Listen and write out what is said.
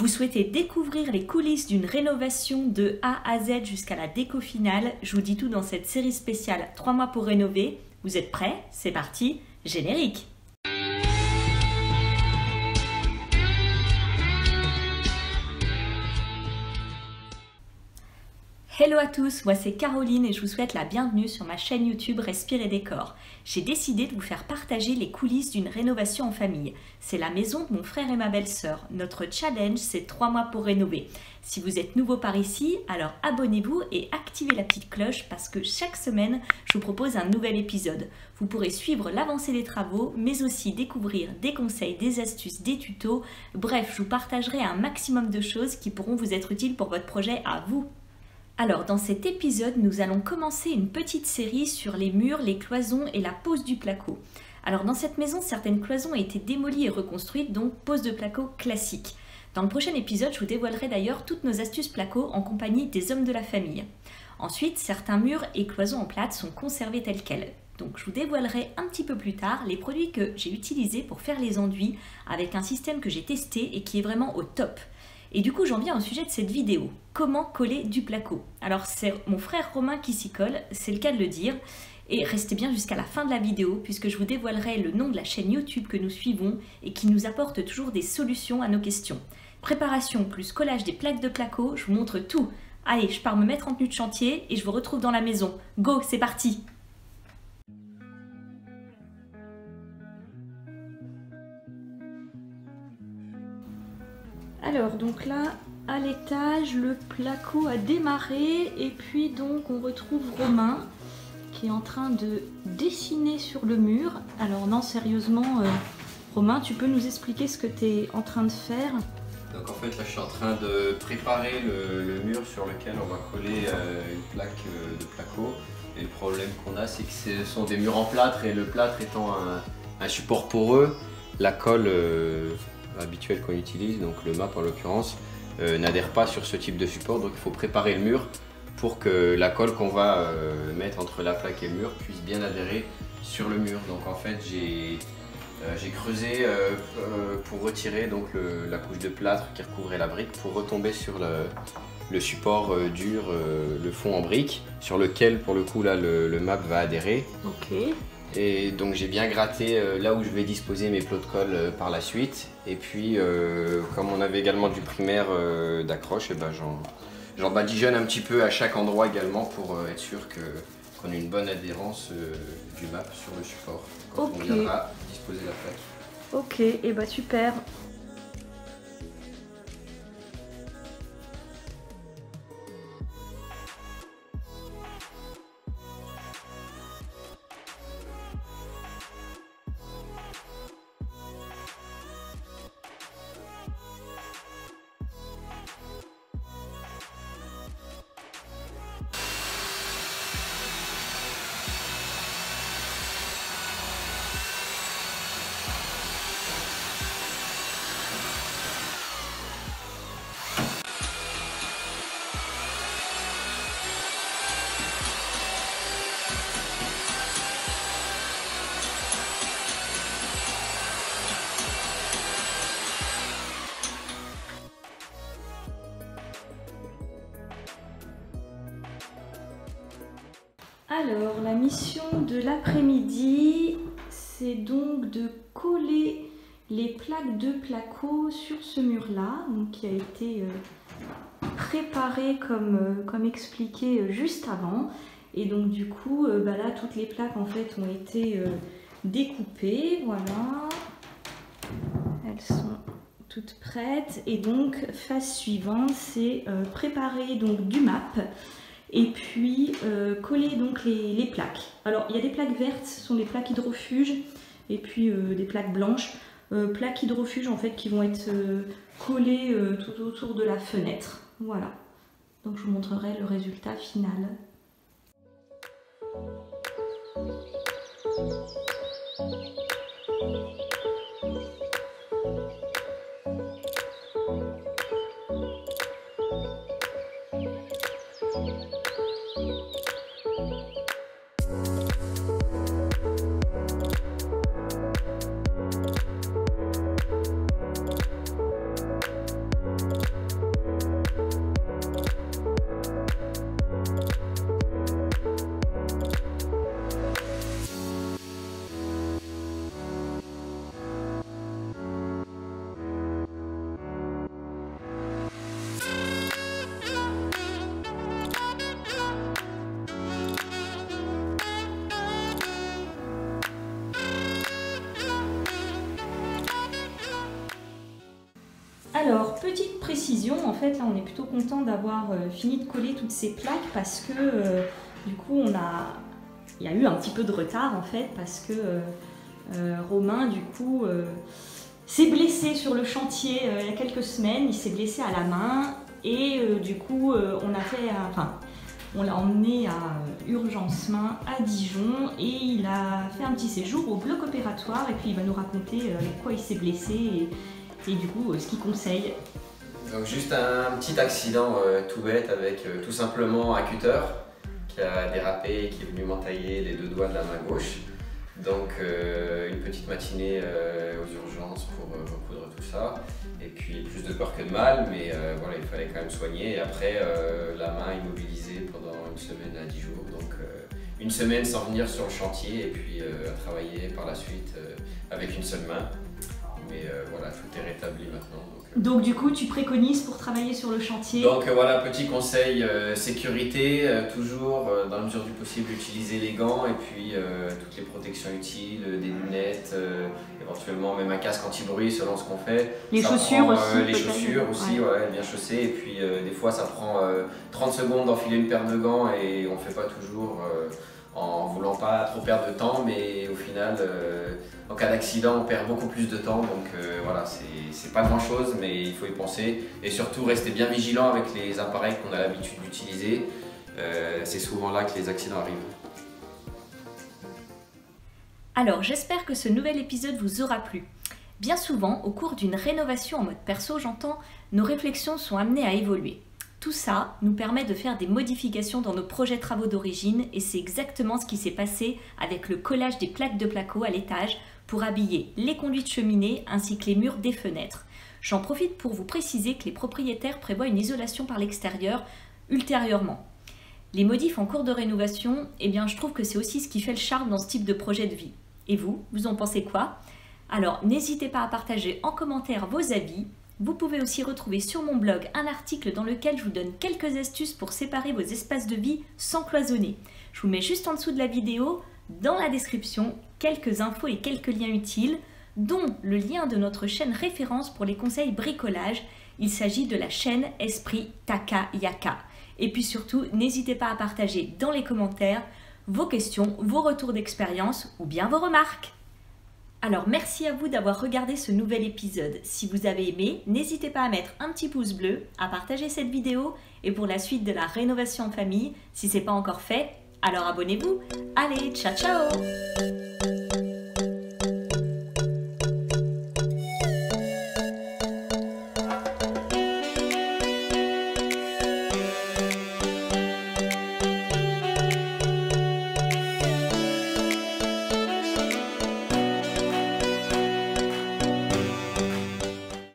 Vous souhaitez découvrir les coulisses d'une rénovation de A à Z jusqu'à la déco finale? Je vous dis tout dans cette série spéciale 3 mois pour rénover. Vous êtes prêts? C'est parti, générique! Hello à tous, moi c'est Caroline et je vous souhaite la bienvenue sur ma chaîne YouTube Respire et Décor. J'ai décidé de vous faire partager les coulisses d'une rénovation en famille. C'est la maison de mon frère et ma belle-sœur. Notre challenge, c'est 3 mois pour rénover. Si vous êtes nouveau par ici, alors abonnez-vous et activez la petite cloche parce que chaque semaine, je vous propose un nouvel épisode. Vous pourrez suivre l'avancée des travaux, mais aussi découvrir des conseils, des astuces, des tutos. Bref, je vous partagerai un maximum de choses qui pourront vous être utiles pour votre projet à vous. Alors dans cet épisode, nous allons commencer une petite série sur les murs, les cloisons et la pose du placo. Alors dans cette maison, certaines cloisons ont été démolies et reconstruites, donc pose de placo classique. Dans le prochain épisode, je vous dévoilerai d'ailleurs toutes nos astuces placo en compagnie des hommes de la famille. Ensuite, certains murs et cloisons en plâtre sont conservés tels quels. Donc je vous dévoilerai un petit peu plus tard les produits que j'ai utilisés pour faire les enduits avec un système que j'ai testé et qui est vraiment au top. Et du coup, j'en viens au sujet de cette vidéo. Comment coller du placo? Alors, c'est mon frère Romain qui s'y colle, c'est le cas de le dire. Et restez bien jusqu'à la fin de la vidéo, puisque je vous dévoilerai le nom de la chaîne YouTube que nous suivons et qui nous apporte toujours des solutions à nos questions. Préparation plus collage des plaques de placo, je vous montre tout. Allez, je pars me mettre en tenue de chantier et je vous retrouve dans la maison. Go, c'est parti! Alors donc là à l'étage le placo a démarré et puis donc on retrouve Romain qui est en train de dessiner sur le mur. Alors non, sérieusement Romain, tu peux nous expliquer ce que tu es en train de faire? Donc en fait là je suis en train de préparer le mur sur lequel on va coller une plaque de placo. Et le problème qu'on a, c'est que ce sont des murs en plâtre et le plâtre étant un support poreux, la colle habituel qu'on utilise, donc le MAP en l'occurrence, n'adhère pas sur ce type de support, donc il faut préparer le mur pour que la colle qu'on va mettre entre la plaque et le mur puisse bien adhérer sur le mur. Donc en fait j'ai creusé pour retirer donc la couche de plâtre qui recouvrait la brique pour retomber sur le support dur, le fond en brique, sur lequel pour le coup là le MAP va adhérer. Ok. Et donc j'ai bien gratté là où je vais disposer mes plots de colle par la suite. Et puis comme on avait également du primaire d'accroche, ben j'en badigeonne un petit peu à chaque endroit également pour être sûr qu'on ait une bonne adhérence du MAP sur le support quand on viendra disposer la plaque. Ok, et bah super. Alors, la mission de l'après-midi, c'est donc de coller les plaques de placo sur ce mur-là, qui a été préparé comme expliqué juste avant. Et donc du coup, là, toutes les plaques en fait ont été découpées, voilà. Elles sont toutes prêtes. Et donc, phase suivante, c'est préparer donc du MAP. Et puis coller donc les plaques. Alors il y a des plaques vertes, ce sont des plaques hydrofuges, et puis des plaques blanches. Plaques hydrofuges en fait qui vont être collées tout autour de la fenêtre. Voilà. Donc je vous montrerai le résultat final. Alors, petite précision, en fait, là, on est plutôt content d'avoir fini de coller toutes ces plaques parce que, du coup, il y a eu un petit peu de retard, en fait, parce que Romain, du coup, s'est blessé sur le chantier il y a quelques semaines. Il s'est blessé à la main et, du coup, on l'a emmené à Urgence Main à Dijon et il a fait un petit séjour au bloc opératoire et puis il va nous raconter avec quoi il s'est blessé et du coup ce qu'il conseille. Donc juste un petit accident tout bête avec tout simplement un cutter qui a dérapé et qui est venu m'entailler les 2 doigts de la main gauche. Donc une petite matinée aux urgences pour recoudre tout ça. Et puis plus de peur que de mal, mais voilà, il fallait quand même soigner. Et après, la main immobilisée pendant une semaine à 10 jours. Donc une semaine sans venir sur le chantier et puis à travailler par la suite avec une seule main. Mais voilà, tout est rétabli maintenant. Donc du coup, tu préconises pour travailler sur le chantier? Donc voilà, petit conseil sécurité, toujours dans la mesure du possible utiliser les gants et puis toutes les protections utiles, des lunettes, éventuellement même un casque anti-bruit selon ce qu'on fait. Les chaussures aussi. Les chaussures aussi, ouais, bien chaussées. Et puis des fois ça prend 30 secondes d'enfiler une paire de gants et on ne fait pas toujours en voulant pas trop perdre de temps, mais au final, en cas d'accident, on perd beaucoup plus de temps. Donc voilà, c'est pas grand chose, mais il faut y penser. Et surtout, rester bien vigilant avec les appareils qu'on a l'habitude d'utiliser. C'est souvent là que les accidents arrivent. Alors, j'espère que ce nouvel épisode vous aura plu. Bien souvent, au cours d'une rénovation en mode perso, j'entends, nos réflexions sont amenées à évoluer. Tout ça nous permet de faire des modifications dans nos projets travaux d'origine et c'est exactement ce qui s'est passé avec le collage des plaques de placo à l'étage pour habiller les conduits de cheminée ainsi que les murs des fenêtres. J'en profite pour vous préciser que les propriétaires prévoient une isolation par l'extérieur ultérieurement. Les modifs en cours de rénovation, eh bien je trouve que c'est aussi ce qui fait le charme dans ce type de projet de vie. Et vous en pensez quoi? Alors n'hésitez pas à partager en commentaire vos avis. Vous pouvez aussi retrouver sur mon blog un article dans lequel je vous donne quelques astuces pour séparer vos espaces de vie sans cloisonner. Je vous mets juste en dessous de la vidéo, dans la description, quelques infos et quelques liens utiles, dont le lien de notre chaîne référence pour les conseils bricolage. Il s'agit de la chaîne Esprit Taka Yaka. Et puis surtout, n'hésitez pas à partager dans les commentaires vos questions, vos retours d'expérience ou bien vos remarques. Alors merci à vous d'avoir regardé ce nouvel épisode. Si vous avez aimé, n'hésitez pas à mettre un petit pouce bleu, à partager cette vidéo et pour la suite de la rénovation en famille, si ce n'est pas encore fait, alors abonnez-vous. Allez, ciao ciao!